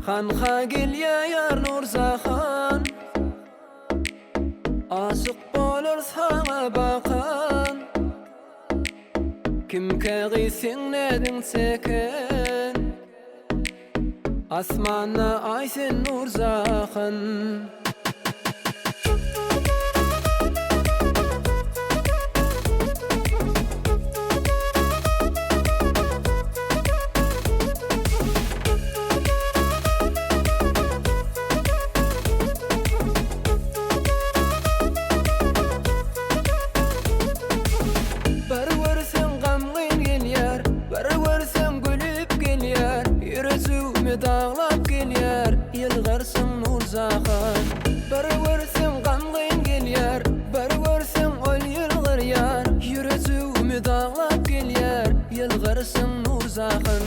Hanha gelýär ýar Nurzahan, aşyk bolar sana bakan. Kimke gysyň nädin seken, asmana ay sen Nurzahan. Dağlap gelýär, ýylgarsyň Nurzahan. Bir görseň gamgyn gelýär, bir görseň ol ýylgyrýar. Ýüregimi dağlap gelýär, ýylgarsyň Nurzahan.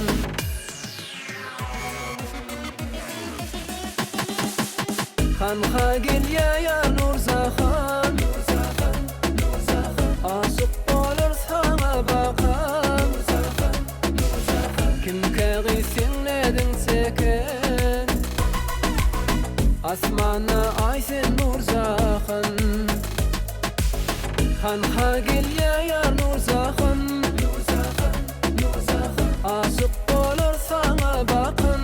Hanha gelýär ýar Nurzahan, aşyk bolar sana bakan. Kimke gysyň nädin seken, asmana ay sen Nurzahan. Hanha gelýär ýar Nurzahan, aşyk bolar sana bakan.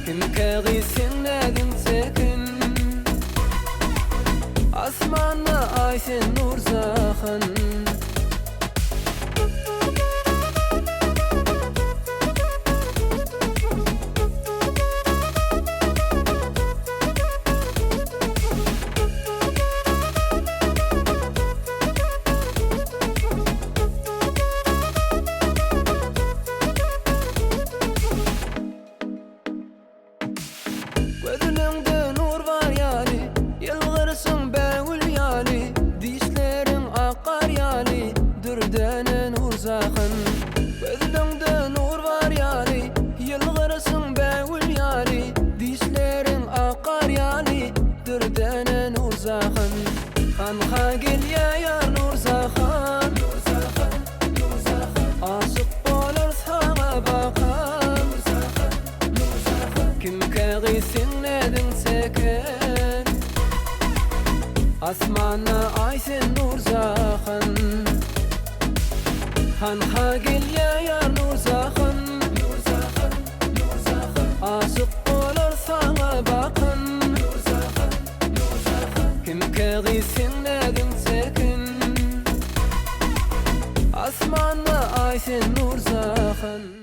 Kimke gysyň nädin seken, asmana ay sen Nurzahan. Gözüňde nur var ýaly, ýylgyrsyň bägül ýaly. Dişleriň akar ýaly, dürdene Nurzahan. Gözüňde nur var ýaly, ýylgyrsyň bägül ýaly. Dişleriň akar ýaly, dürdene Nurzahan. Hanha gelýär ýar Nurzahan, aşyk bolar sana bakan. Kimke gysyň nädin seken, asmana ay sen Nurzahan. Hanha gelýär ýar Nurzahan, aşyk bolar sana bakan. Kimke gysyň nädin seken, asmana ay sen Nurzahan.